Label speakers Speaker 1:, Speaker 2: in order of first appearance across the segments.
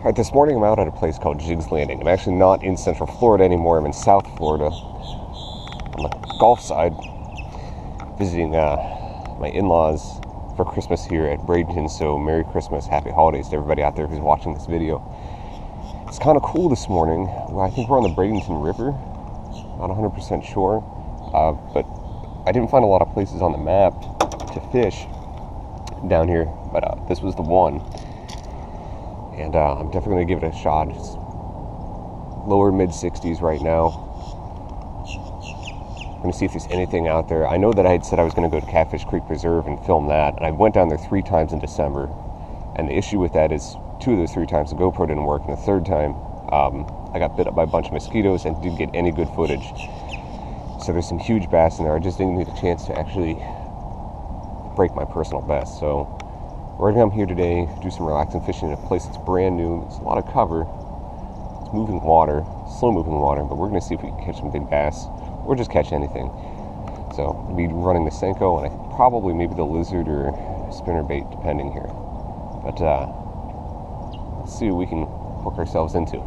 Speaker 1: Alright, this morning I'm out at a place called Jigg's Landing. I'm actually not in Central Florida anymore. I'm in South Florida on the Gulf side, visiting my in-laws for Christmas here at Bradenton. So Merry Christmas, Happy Holidays to everybody out there who's watching this video. It's kind of cool this morning. I think we're on the Bradenton River. Not 100% sure, but I didn't find a lot of places on the map to fish down here, but this was the one. And I'm definitely going to give it a shot. It's lower mid-60s right now. I'm going to see if there's anything out there. I know that I had said I was going to go to Catfish Creek Preserve and film that, and I went down there 3 times in December. And the issue with that is 2 of those 3 times the GoPro didn't work, and the 3rd time I got bit up by a bunch of mosquitoes and didn't get any good footage. So there's some huge bass in there. I just didn't get a chance to actually break my personal best. So we're going to come here today, do some relaxing fishing in a place that's brand new. There's a lot of cover. It's moving water, slow moving water, but we're going to see if we can catch some big bass or just catch anything. So we'll be running the Senko and probably maybe the lizard or spinner bait depending here. But let's see what we can hook ourselves into.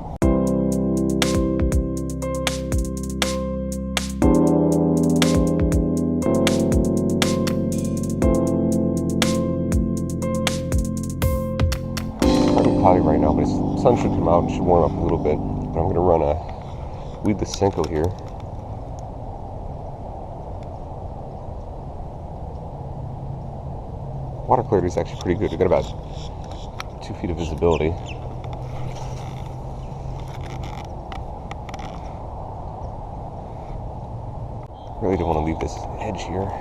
Speaker 1: Cloudy right now, but the sun should come out and should warm up a little bit. But I'm going to run lead the Senko here. Water clarity is actually pretty good. We've got about 2 feet of visibility. Really don't want to leave this edge here.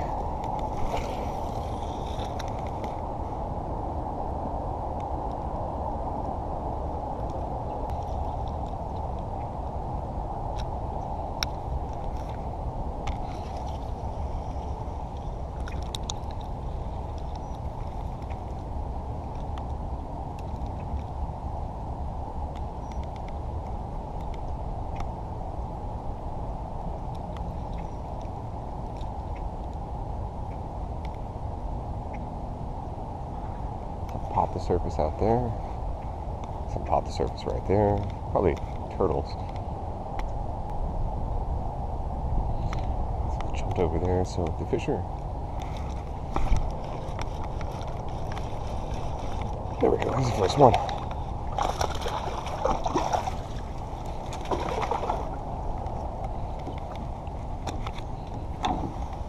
Speaker 1: Pop the surface out there. Some pop the surface right there. Probably turtles. Jumped over there, so the fish are. There we go, here's the first one.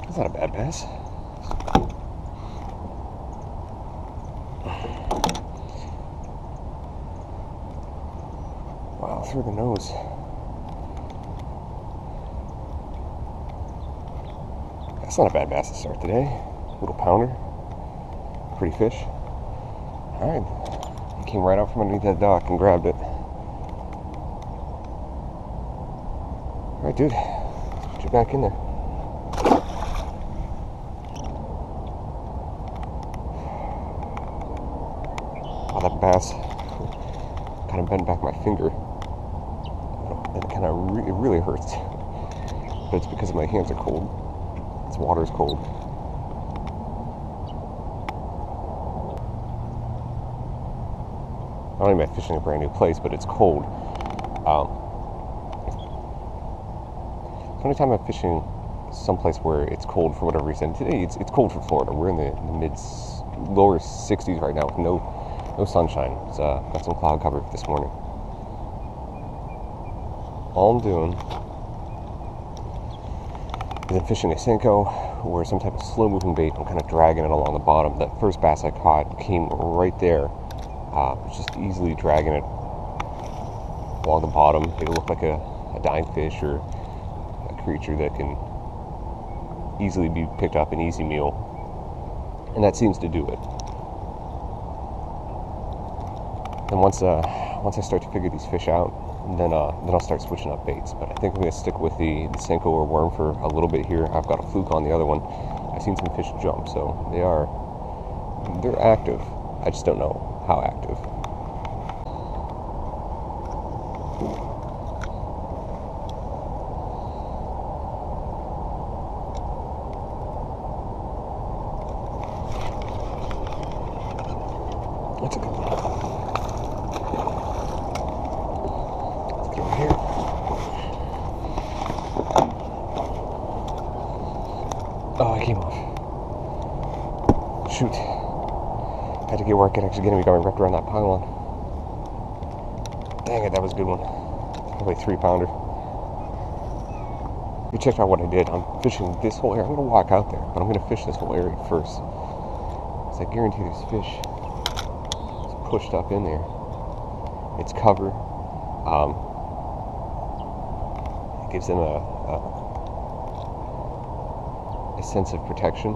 Speaker 1: That's not a bad bass. Wow, through the nose. That's not a bad bass to start today. Little pounder. Pretty fish. Alright. He came right out from underneath that dock and grabbed it. Alright, dude. Let's put you back in there. Oh, that bass kind of bent back my finger. And it kind of it really hurts. But it's because my hands are cold. This water's cold. Not only am I fishing a brand new place, but it's cold. The only time I'm fishing someplace where it's cold for whatever reason. Today it's cold for Florida. We're in the lower 60s right now with no sunshine. It's got some cloud cover this morning. All I'm doing is I'm fishing a Senko or some type of slow-moving bait. I'm kind of dragging it along the bottom. That first bass I caught came right there. Just easily dragging it along the bottom. It looked like a dying fish or a creature that can easily be picked up, an easy meal. And that seems to do it. And once I start to figure these fish out, then I'll start switching up baits. But I think I'm going to stick with the Senko or worm for a little bit here. I've got a fluke on the other one. I've seen some fish jump, so they're active. I just don't know how active. That's a good one. over here. Oh, I came off. Shoot. Had to get where I could actually get him going wrapped around that pylon. Dang it, that was a good one. Probably 3-pounder. You checked out what I did. I'm fishing this whole area. I'm going to walk out there, but I'm going to fish this whole area first. Because I guarantee there's fish. It's pushed up in there. It's cover. It gives them a sense of protection.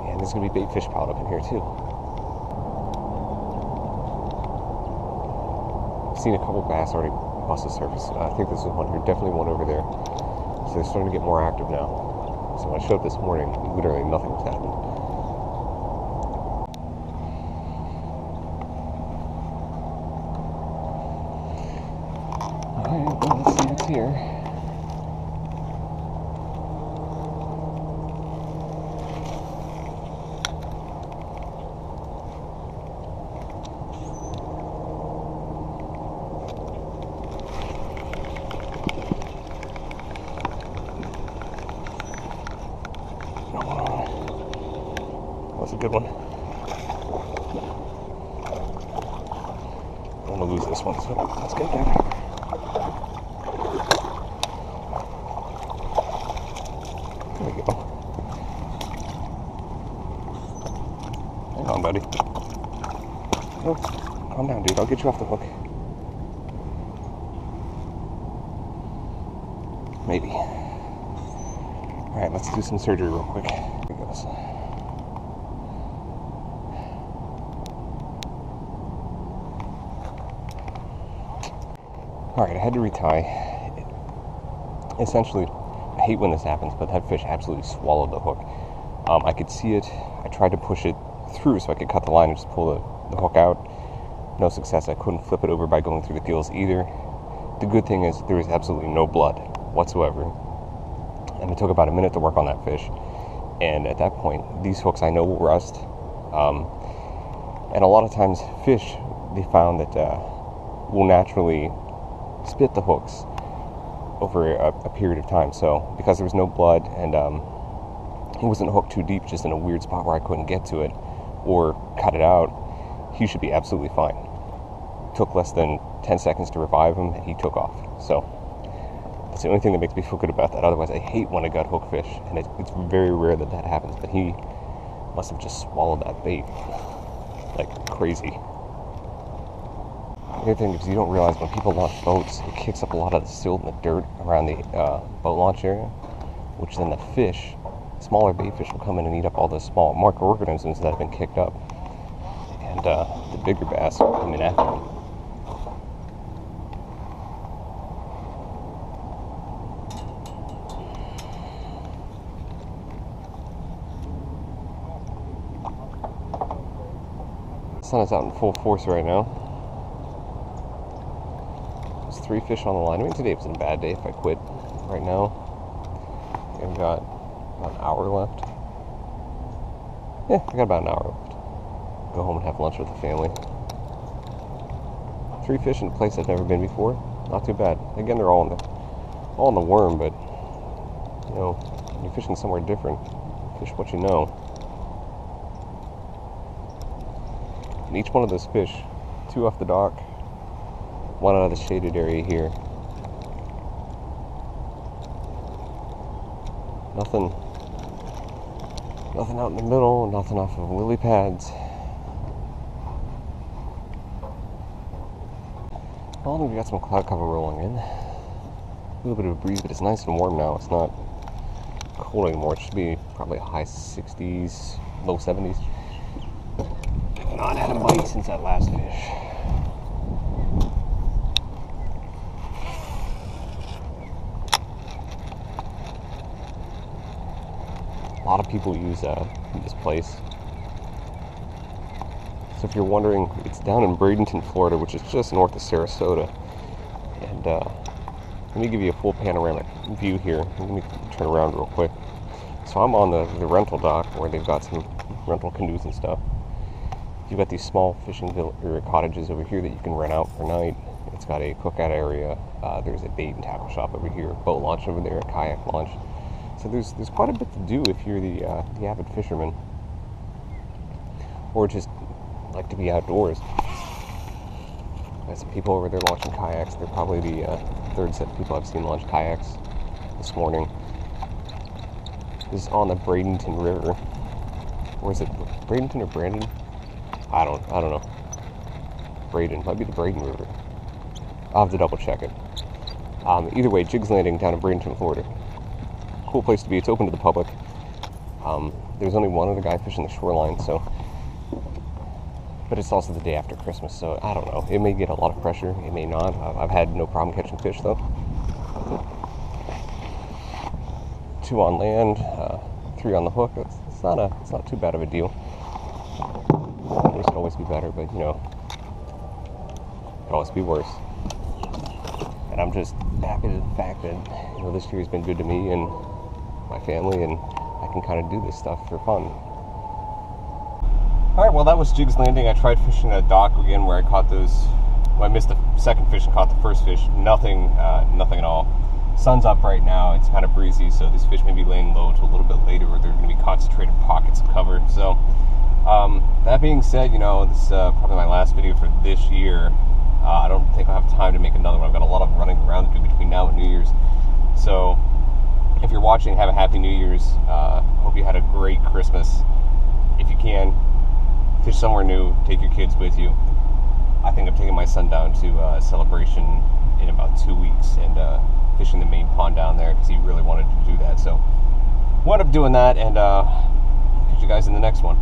Speaker 1: And there's going to be bait fish piled up in here too. I've seen a couple bass already bust the surface. I think there's one here, definitely one over there. So they're starting to get more active now. So when I showed up this morning, literally nothing was happening. Alright, well, let's see what's here. That's a good one. I don't want to lose this one, so let's get that. There we go. Hang on, buddy. Oh, calm down, dude. I'll get you off the hook. Maybe. Alright, let's do some surgery real quick. Here it goes. Alright, I had to retie. Essentially, I hate when this happens, but that fish absolutely swallowed the hook. I could see it. I tried to push it through so I could cut the line and just pull the hook out. No success. I couldn't flip it over by going through the gills either. The good thing is there was absolutely no blood whatsoever. And it took about a minute to work on that fish. And at that point, these hooks I know will rust. And a lot of times fish, they found that will naturally spit the hooks over a period of time. So because there was no blood and he wasn't hooked too deep, just in a weird spot where I couldn't get to it or cut it out, he should be absolutely fine. Took less than 10 seconds to revive him and he took off. So that's the only thing that makes me feel good about that. Otherwise, I hate when I gut hook fish, and it's very rare that that happens, but he must have just swallowed that bait like crazy. The other thing is, you don't realize when people launch boats, it kicks up a lot of the silt and the dirt around the boat launch area, which then the fish, smaller bait fish, will come in and eat up all the small microorganisms that have been kicked up, and the bigger bass will come in after them. The sun is out in full force right now. There's 3 fish on the line. I mean, today was a bad day if I quit right now. I've got about an hour left. Yeah, I got about an hour left. Go home and have lunch with the family. 3 fish in a place I've never been before. Not too bad. Again, they're all in the worm, but you know, when you're fishing somewhere different, fish what you know. And each one of those fish, 2 off the dock, 1 out of the shaded area here. Nothing out in the middle, nothing off of lily pads. Well, we got some cloud cover rolling in. A little bit of a breeze, but it's nice and warm now. It's not cold anymore. It should be probably high 60s, low 70s. Not had a bite since that last fish. A lot of people use this place. So if you're wondering, it's down in Bradenton, Florida, which is just north of Sarasota. And let me give you a full panoramic view here. Let me turn around real quick. So I'm on the rental dock where they've got some rental canoes and stuff. You've got these small fishing cottages over here that you can rent out per night. It's got a cookout area. There's a bait and tackle shop over here, boat launch over there, a kayak launch. So there's quite a bit to do if you're the avid fisherman, or just like to be outdoors. Got some people over there launching kayaks. They're probably the third set of people I've seen launch kayaks this morning. This is on the Bradenton River. Or is it Bradenton or Brandon? I don't know. Braden. Might be the Braden River. I'll have to double check it. Either way, Jigg's Landing down in Bradenton, Florida. Cool place to be. It's open to the public. There's only one other guy fishing the shoreline, so... But it's also the day after Christmas, so I don't know. It may get a lot of pressure. It may not. I've had no problem catching fish, though. 2 on land, 3 on the hook. It's not too bad of a deal. It could always be better, but you know, it could always be worse. And I'm just happy to the fact that, you know, this year has been good to me and my family, and I can kind of do this stuff for fun. Alright, well, that was Jigg's Landing. I tried fishing a dock again where I caught those. Well, I missed the second fish and caught the first fish. Nothing at all. Sun's up right now. It's kind of breezy, so these fish may be laying low until a little bit later, where they're going to be concentrated pockets of cover. So, that being said, you know, this is probably my last video for this year. I don't think I'll have time to make another one. I've got a lot of running around to do between now and New Year's. So, if you're watching, have a happy New Year's. Hope you had a great Christmas. If you can, fish somewhere new. Take your kids with you. I think I'm taking my son down to a celebration in about 2 weeks and fishing the main pond down there because he really wanted to do that. So, wound up doing that, and catch you guys in the next one.